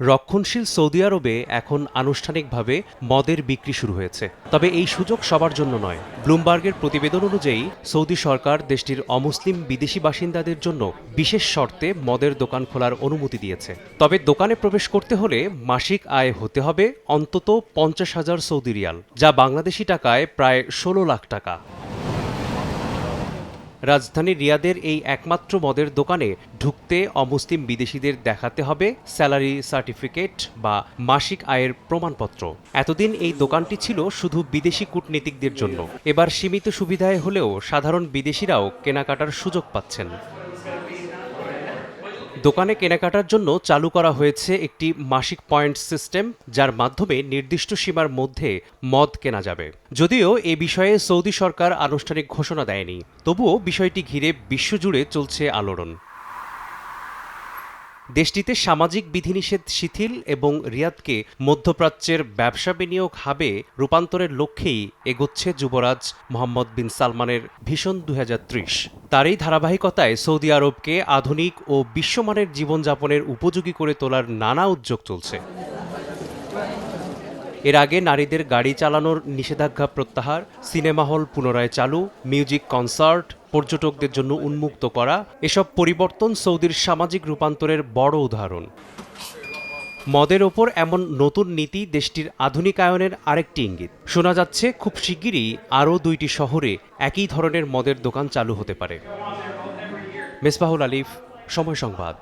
রক্ষণশীল সৌদি আরবে এখন আনুষ্ঠানিকভাবে মদের বিক্রি শুরু হয়েছে, তবে এই সুযোগ সবার জন্য নয়। ব্লুমবার্গের প্রতিবেদন অনুযায়ী সৌদি সরকার দেশটির অমুসলিম বিদেশি বাসিন্দাদের জন্য বিশেষ শর্তে মদের দোকান খোলার অনুমতি দিয়েছে। তবে দোকানে প্রবেশ করতে হলে মাসিক আয় হতে হবে অন্তত 50,000 সৌদি রিয়াল, যা বাংলাদেশি টাকায় প্রায় 16 লাখ টাকা। রাজধানী রিয়াদের এই একমাত্র মদের দোকানে ঢুকতে অমুসলিম বিদেশিদের দেখাতে হবে স্যালারি সার্টিফিকেট বা মাসিক আয়ের প্রমাণপত্র। এতদিন এই দোকানটি ছিল শুধু বিদেশি কূটনীতিকদের জন্য। এবার সীমিত সুবিধায় হলেও সাধারণ বিদেশিরাও কেনাকাটার সুযোগ পাচ্ছেন। দোকানে কেনাকাটার জন্য চালু করা হয়েছে একটি মাসিক পয়েন্ট সিস্টেম, যার মাধ্যমে নির্দিষ্ট সীমার মধ্যে মদ কেনা যাবে। যদিও এ বিষয়ে সৌদি সরকার আনুষ্ঠানিক ঘোষণা দেয়নি, তবুও বিষয়টি ঘিরে বিশ্বজুড়ে চলছে আলোড়ন। দেশটিতে সামাজিক বিধিনিষেধ শিথিল এবং রিয়াদকে মধ্যপ্রাচ্যের ব্যবসা বিনিয়োগ হাবে রূপান্তরের লক্ষ্যেই এগোচ্ছে যুবরাজ মোহাম্মদ বিন সালমানের ভিশন 2030। তারই ধারাবাহিকতায় সৌদি আরবকে আধুনিক ও বিশ্বমানের জীবনযাপনের উপযোগী করে তোলার নানা উদ্যোগ চলছে। এর আগে নারীদের গাড়ি চালানোর নিষেধাজ্ঞা প্রত্যাহার, সিনেমা হল পুনরায় চালু, মিউজিক কনসার্ট পর্যটকদের জন্য উন্মুক্ত করা, এসব পরিবর্তন সৌদির সামাজিক রূপান্তরের বড় উদাহরণ। মদের ওপর এমন নতুন নীতি দেশটির আধুনিকায়নের আরেকটি ইঙ্গিত। শোনা যাচ্ছে খুব শিগগিরই আরও 2টি শহরে একই ধরনের মদের দোকান চালু হতে পারে। মেসবাহুল আলিফ, সময় সংবাদ।